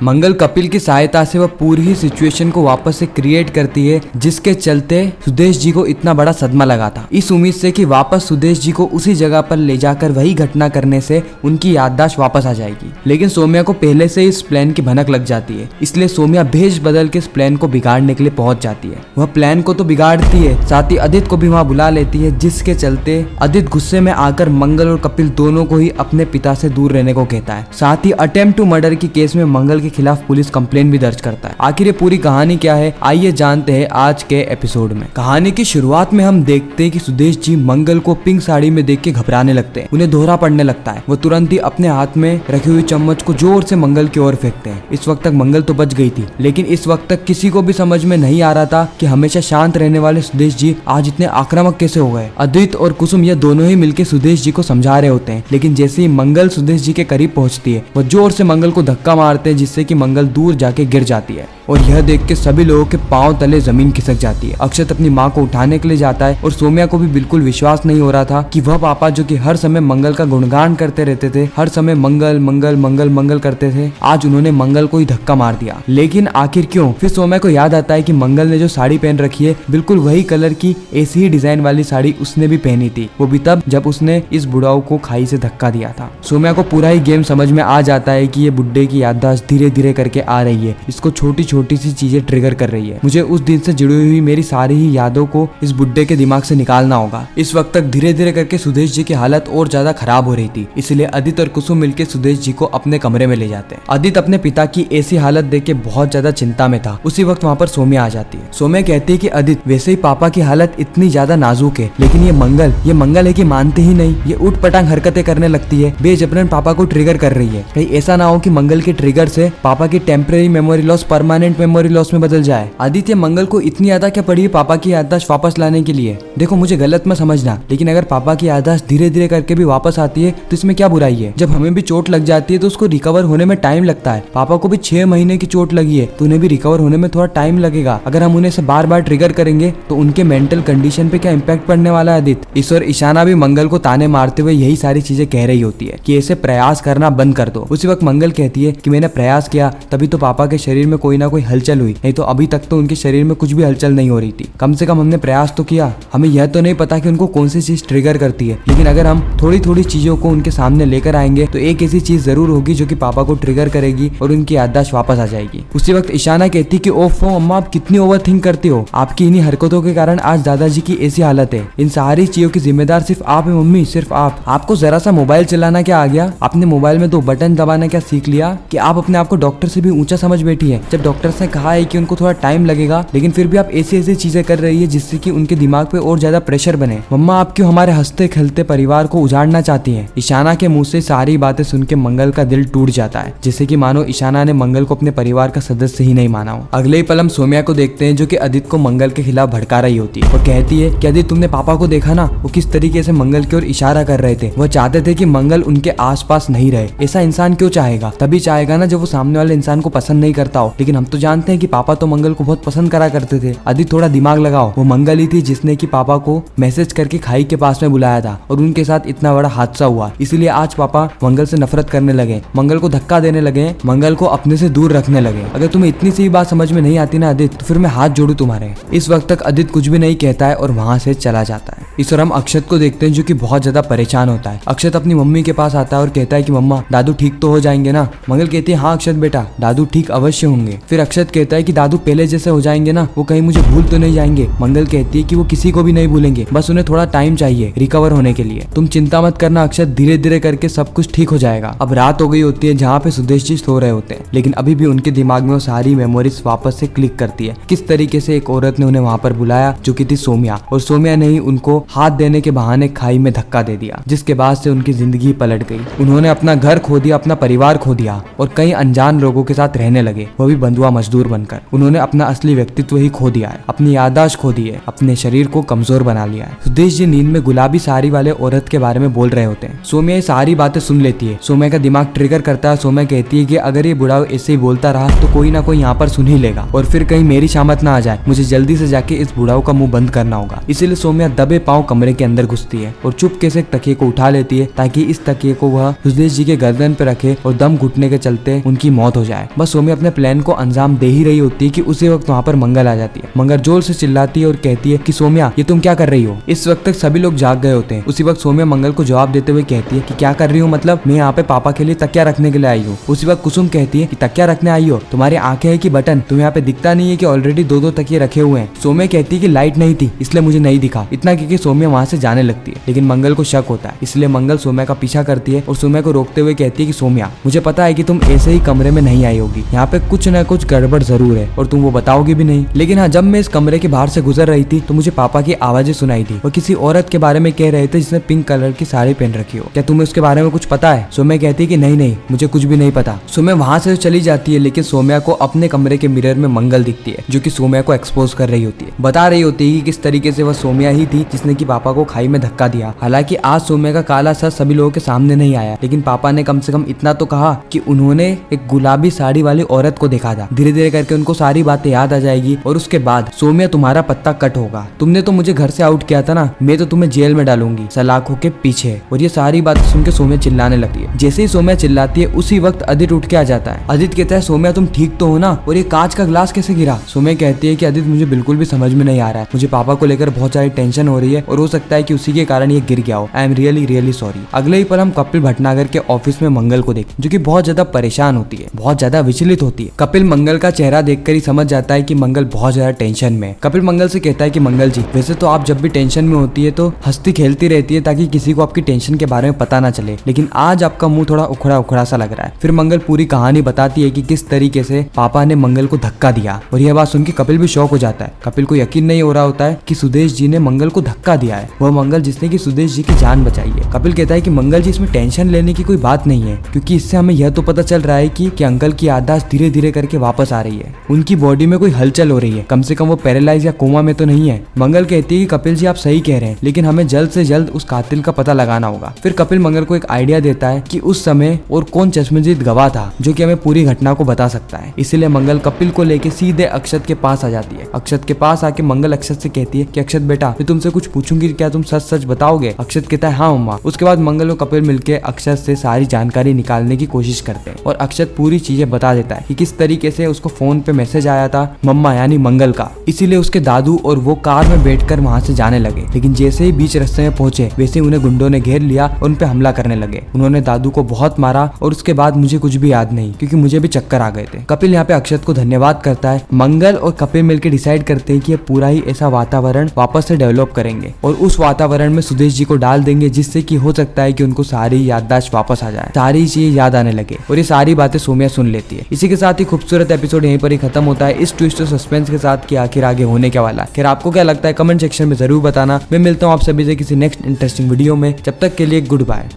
मंगल कपिल की सहायता से वह पूरी सिचुएशन को वापस से क्रिएट करती है, जिसके चलते सुदेश जी को इतना बड़ा सदमा लगा था, इस उम्मीद से कि वापस सुदेश जी को उसी जगह पर ले जाकर वही घटना करने से उनकी याददाश्त वापस आ जाएगी। लेकिन सोम्या को पहले से इस प्लान की भनक लग जाती है, इसलिए सोम्या भेष बदल के इस प्लान को बिगाड़ने के लिए पहुंच जाती है। वह प्लान को तो बिगाड़ती है, साथ ही आदित्य को भी वहां बुला लेती है, जिसके चलते आदित्य गुस्से में आकर मंगल और कपिल दोनों को ही अपने पिता से दूर रहने को कहता है। साथ ही अटेम्प्ट टू मर्डर की केस में मंगल के खिलाफ पुलिस कंप्लेंट भी दर्ज करता है। आखिर ये पूरी कहानी क्या है, आइए जानते हैं आज के एपिसोड में। कहानी की शुरुआत में हम देखते हैं कि सुदेश जी मंगल को पिंक साड़ी में देख के घबराने लगते हैं, उन्हें दोहरा पड़ने लगता है। वो तुरंत ही अपने हाथ में रखी हुई चम्मच को जोर से मंगल की ओर फेंकते हैं। इस वक्त तक मंगल तो बच गई थी, लेकिन इस वक्त तक किसी को भी समझ में नहीं आ रहा था कि हमेशा शांत रहने वाले सुदेश जी आज इतने आक्रामक कैसे हो गए। आदित्य और कुसुम ये दोनों ही मिलकर सुदेश जी को समझा रहे होते हैं, लेकिन जैसे ही मंगल सुदेश जी के करीब पहुंचती है, वह जोर से मंगल को धक्का मारते हैं, जिससे कि मंगल दूर जाके गिर जाती है और यह देख के सभी लोगों के पांव तले जमीन खिसक जाती है। अक्षत अपनी माँ को उठाने के लिए जाता है और सोम्या को भी बिल्कुल विश्वास नहीं हो रहा था कि वह पापा जो कि हर समय मंगल का गुणगान करते रहते थे, हर समय मंगल मंगल मंगल मंगल करते थे, आज उन्होंने मंगल को ही धक्का मार दिया। लेकिन आखिर क्यों? फिर सोम्या को याद आता है कि मंगल ने जो साड़ी पहन रखी है बिल्कुल वही कलर की ऐसी ही डिजाइन वाली साड़ी उसने भी पहनी थी, वो भी तब जब उसने इस बुढ़ाऊ को खाई से धक्का दिया था। सोम्या को पूरा ही गेम समझ में आ जाता है कि ये बुड्ढे की याददाश्त धीरे धीरे करके आ रही है, इसको छोटी छोटी सी चीजें ट्रिगर कर रही है। मुझे उस दिन से जुड़ी हुई मेरी सारी ही यादों को इस बुड्ढे के दिमाग से निकालना होगा। इस वक्त तक धीरे धीरे करके सुदेश जी की हालत और ज्यादा खराब हो रही थी, इसलिए आदित्य और कुसुम मिलकर सुदेश जी को अपने कमरे में ले जाते हैं। आदित्य अपने पिता की ऐसी हालत देख के बहुत ज्यादा चिंता में था। उसी वक्त वहाँ पर सोम्या आ जाती है। सोम्या कहती है कि आदित्य, वैसे ही पापा की हालत इतनी ज्यादा नाजुक है, लेकिन ये मंगल है कि मानते ही नहीं, ये उठ पटांग हरकतें करने लगती है, बेजबरन पापा को ट्रिगर कर रही है। कहीं ऐसा ना हो कि मंगल के ट्रिगर से पापा की temporary memory loss permanent memory loss में बदल जाए। आदित्य, मंगल को इतनी ज्यादा क्या पड़ी है पापा की याददाश्त वापस लाने के लिए? देखो, मुझे गलत मत समझना, लेकिन अगर पापा की याददाश्त धीरे धीरे करके भी वापस आती है तो इसमें क्या बुराई है? जब हमें भी चोट लग जाती है तो उसको रिकवर होने में टाइम लगता है। पापा को भी 6 महीने की चोट लगी है तो उन्हें भी रिकवर होने में थोड़ा टाइम लगेगा। अगर हम उन्हें से बार बार ट्रिगर करेंगे तो उनके मेंटल कंडीशन पे क्या इम्पैक्ट पड़ने वाला है? आदित्य, ईश्वर ईशाना भी मंगल को ताने मारते हुए यही सारी चीजें कह रही होती है कि ऐसे प्रयास करना बंद कर दो। उसी वक्त मंगल कहती है कि मैंने प्रयास किया तभी तो पापा के शरीर में कोई ना कोई हलचल हुई, नहीं तो अभी तक तो उनके शरीर में कुछ भी हलचल नहीं हो रही थी। कम से कम हमने प्रयास तो किया। हमें यह तो नहीं पता कि उनको कौन सी चीज ट्रिगर करती है, लेकिन अगर हम थोड़ी थोड़ी चीजों को उनके सामने लेकर आएंगे तो एक ऐसी चीज जरूर होगी जो कि पापा को ट्रिगर करेगी और उनकी याददाश्त वापस आ जाएगी। उसी वक्त ईशाना कहती कि ओफो अम्मा, आप कितनी ओवर थिंक करती हो, आपकी इन्हीं हरकतों के कारण आज दादाजी की ऐसी हालत है। इन सारी चीजों की जिम्मेदार सिर्फ आप है मम्मी, सिर्फ आप। आपको जरा सा मोबाइल चलाना क्या आ गया? आपने मोबाइल में 2 बटन दबाना क्या सीख लिया कि आप अपने आप को डॉक्टर से भी ऊंचा समझ बैठी है? जब डॉक्टर्स ने कहा है कि उनको थोड़ा टाइम लगेगा, लेकिन फिर भी आप ऐसी ऐसी चीजें कर रही है जिससे कि उनके दिमाग पे और ज्यादा प्रेशर बने। मम्मा, आप क्यों हमारे हंसते खेलते परिवार को उजाड़ना चाहती हैं? ईशाना के मुंह से सारी बातें सुन के मंगल का दिल टूट जाता है, जैसे कि मानो ईशाना ने मंगल को अपने परिवार का सदस्य ही नहीं माना हो। अगले ही पल हम सोम्या को देखते हैं जो कि आदित्य को मंगल के खिलाफ भड़का रही होती है और कहती है कि आदित्य, तुमने पापा को देखा ना, वो किस तरीके से मंगल की ओर इशारा कर रहे थे। वो चाहते थे कि मंगल उनके आसपास नहीं रहे। ऐसा इंसान क्यों चाहेगा? तभी चाहेगा ना जब वो सामने वाले इंसान को पसंद नहीं करता हो। लेकिन हम तो जानते हैं कि पापा तो मंगल को बहुत पसंद करा करते थे। आदित्य, थोड़ा दिमाग लगाओ, वो मंगल ही थी जिसने कि पापा को मैसेज करके खाई के पास में बुलाया था और उनके साथ इतना बड़ा हादसा हुआ। इसीलिए आज पापा मंगल से नफरत करने लगे, मंगल को धक्का देने लगे, मंगल को अपने से दूर रखने लगे। अगर तुम्हें इतनी सी बात समझ में नहीं आती ना आदित्य, तो फिर मैं हाथ जोड़ू तुम्हारे। इस वक्त तक आदित्य कुछ भी नहीं कहता है और वहाँ से चला जाता है। इस और हम अक्षत को देखते हैं जो कि बहुत ज्यादा परेशान होता है। अक्षत अपनी मम्मी के पास आता है और कहता है कि मम्मा, दादू ठीक तो हो जाएंगे ना? मंगल कहती है, हाँ अक्षत बेटा, दादू ठीक अवश्य होंगे। फिर अक्षत कहता है कि दादू पहले जैसे हो जाएंगे ना? वो कहीं मुझे भूल तो नहीं जाएंगे? मंगल कहती है कि वो किसी को भी नहीं भूलेंगे, बस उन्हें थोड़ा टाइम चाहिए रिकवर होने के लिए। तुम चिंता मत करना अक्षत, धीरे धीरे करके सब कुछ ठीक हो जाएगा। अब रात हो गई होती है जहाँ पे सुदेश जी सो रहे होते हैं, लेकिन अभी भी उनके दिमाग में वो सारी मेमोरीज वापस से क्लिक करती है। किस तरीके से एक औरत ने उन्हें वहाँ पर बुलाया जो कि थी सोम्या, और सोम्या ने ही उनको हाथ देने के बहाने खाई में धक्का दे दिया, जिसके बाद से उनकी जिंदगी पलट गई। उन्होंने अपना घर खो दिया, अपना परिवार खो दिया और कई अनजान लोगों के साथ रहने लगे, वो भी बंधुआ मजदूर बनकर। उन्होंने अपना असली व्यक्तित्व ही खो दिया है, अपनी याददाश्त खो दी है, अपने शरीर को कमजोर बना लिया है। सुदेश जी नींद में गुलाबी साड़ी वाले औरत के बारे में बोल रहे होते हैं। सोम्या ये सारी बातें सुन लेती है। सोम्या का दिमाग ट्रिगर करता है। सोम्या कहती है कि अगर ये बुढ़ा ऐसे ही बोलता रहा तो कोई ना कोई यहाँ पर सुन ही लेगा और फिर कहीं मेरी शामत ना आ जाए। मुझे जल्दी से जाके इस बुढ़ाऊ का मुंह बंद करना होगा। इसीलिए सोम्या दबे पांव कमरे के अंदर घुसती है और चुपके से तकिए को उठा लेती है ताकि इस तकिए को वह सुदेश जी के गर्दन पे रखे और दम घुटने के चलते उनकी मौत हो जाए। बस सौम्या अपने प्लान को अंजाम दे ही रही होती है कि उसी वक्त वहाँ पर मंगल आ जाती है। मंगल जोर से चिल्लाती है और कहती है कि सौम्या ये तुम क्या कर रही हो। इस वक्त तक सभी लोग जाग गए होते हैं। उसी वक्त सौम्या मंगल को जवाब देते हुए कहती है कि क्या कर रही हूँ, मतलब मैं यहाँ पे पापा के लिए तकिया रखने के लिए आई हूँ। उसी वक्त कुसुम कहती है कि तकिया रखने आई हो, तुम्हारी आंखें है कि बटन, तुम्हें यहाँ पे दिखता नहीं है कि ऑलरेडी दो तकिए रखे हुए हैं। सौम्या कहती है कि लाइट नहीं थी इसलिए मुझे नहीं दिखा। इतना क्योंकि सौम्या वहाँ से जाने लगती है, लेकिन मंगल को शक होता है, इसलिए मंगल सौम्या का पीछा करती है और सौम्या को रोकते हुए कहती है कि सौम्या मुझे पता है कि तुम ऐसे ही कमरे में नहीं आई होगी, यहाँ पे कुछ न कुछ गड़बड़ जरूर है और तुम वो बताओगी भी नहीं। लेकिन हाँ, जब मैं इस कमरे के बाहर से गुजर रही थी तो मुझे पापा की आवाजें सुनाई थी। वो किसी औरत के बारे में कह रहे थे जिसने पिंक कलर की साड़ी पहन रखी हो। क्या तुम्हें उसके बारे में कुछ पता है? सौम्या कहती है कि नहीं मुझे कुछ भी नहीं पता। सौम्या वहां से चली जाती है, लेकिन सौम्या को अपने कमरे के मिरर में मंगल दिखती है जो कि सौम्या को एक्सपोज कर रही होती है, बता रही होती है कि किस तरीके से वह सौम्या ही थी जिसने कि पापा को खाई में धक्का दिया। हालांकि आज सौम्या का काला सच सभी लोगों के सामने नहीं आया, लेकिन पापा ने कम से कम इतना तो कहा कि उन्होंने एक गुलाबी साड़ी वाली औरत को देखा था। धीरे धीरे करके उनको सारी बातें याद आ जाएगी और उसके बाद सौम्या तुम्हारा पत्ता कट होगा, तुमने तो मुझे घर से आउट किया था ना, मैं तो तुम्हें जेल में डालूंगी सलाखों के पीछे। और ये सारी बातें सुन के सौम्या चिल्लाने लगती है। जैसे ही सौम्या चिल्लाती है उसी वक्त आदित्य उठ के आ जाता है। आदित्य कहता है सौम्या तुम ठीक तो हो ना, और ये कांच का ग्लास कैसे गिरा? सौम्या कहती है कि आदित्य मुझे बिल्कुल भी समझ में नहीं आ रहा है, मुझे पापा को लेकर बहुत सारी टेंशन हो रही है और हो सकता है कि उसी के कारण ये गिर गया हो। I am really sorry. अगले ही पल हम कपिल भटनागर के ऑफिस में मंगल को देखते जो कि बहुत ज्यादा परेशान होती है, बहुत ज्यादा विचलित होती है। कपिल मंगल का चेहरा देखकर ही समझ जाता है कि मंगल बहुत ज्यादा टेंशन में है। कपिल मंगल से कहता है कि मंगल जी वैसे तो आप जब भी टेंशन में होती है तो हंसती खेलती रहती है ताकि किसी को आपकी टेंशन के बारे में पता ना चले, लेकिन आज आपका मुंह थोड़ा उखड़ा सा लग रहा है। फिर मंगल पूरी कहानी बताती है कि किस तरीके से पापा ने मंगल को धक्का दिया, और यह बात सुन के कपिल भी शॉक हो जाता है। कपिल को यकीन नहीं हो रहा होता है कि सुदेश जी ने मंगल को धक्का दिया है, वह मंगल जिसने कि सुदेश जी की जान बचाई है। कपिल कहता है कि मंगल जी इसमें टेंशन लेने की कोई बात नहीं है, क्योंकि इससे हमें यह तो पता चल रहा है कि अंकल की याददाश्त धीरे धीरे करके वापस आ रही है, उनकी बॉडी में कोई हलचल हो रही है, कम से कम वो पैरालाइज या कोमा में तो नहीं है। मंगल कहती है कि कपिल जी आप सही कह रहे हैं, लेकिन हमें जल्द से जल्द उस कातिल का पता लगाना होगा। फिर कपिल मंगल को एक आइडिया देता है कि उस समय और कौन चश्मदीद गवाह था जो कि हमें पूरी घटना को बता सकता है। इसीलिए मंगल कपिल को लेके सीधे अक्षत के पास आ जाती है। अक्षत के पास आके मंगल अक्षत से कहती है कि अक्षत बेटा मैं तुमसे कुछ पूछूंगी, क्या तुम सच सच बताओगे? अक्षत कहता है हाँ मम्मा। उसके बाद मंगल और कपिल मिलकर अक्षत से सारी जानकारी निकालने की कोशिश करते हैं और अक्षत पूरी चीजें बता देता है कि किस तरीके से उसको फोन पे मैसेज आया था मम्मा यानी मंगल का, इसीलिए उसके दादू और वो कार में बैठकर वहां से जाने लगे। लेकिन जैसे ही बीच रास्ते में पहुंचे वैसे ही उन्हें गुंडों ने घेर लिया और उन पे हमला करने लगे। उन्होंने दादू को बहुत मारा और उसके बाद मुझे कुछ भी याद नहीं क्योंकि मुझे भी चक्कर आ गए थे। कपिल यहाँ पे अक्षत को धन्यवाद करता है। मंगल और कपिल मिलकर डिसाइड करते हैं कि ये पूरा ही ऐसा वातावरण वापस से डेवलप करेंगे और उस वातावरण में सुदेश जी को डाल देंगे जिससे कि हो सकता है कि उनको सारी याददाश्त वापस आ जाए, सारी चीजें याद आने लगे और ये सारी बातें सौम्या सुन लेती है। इसी के साथ ही खूबसूरत एपिसोड यहीं पर ही खत्म होता है इस ट्विस्ट और सस्पेंस के साथ कि आखिर आगे होने क्या वाला है। फिर आपको क्या लगता है कमेंट सेक्शन में जरूर बताना। मैं मिलता हूँ आप सभी से किसी नेक्स्ट इंटरेस्टिंग वीडियो में, जब तक के लिए गुड बाय।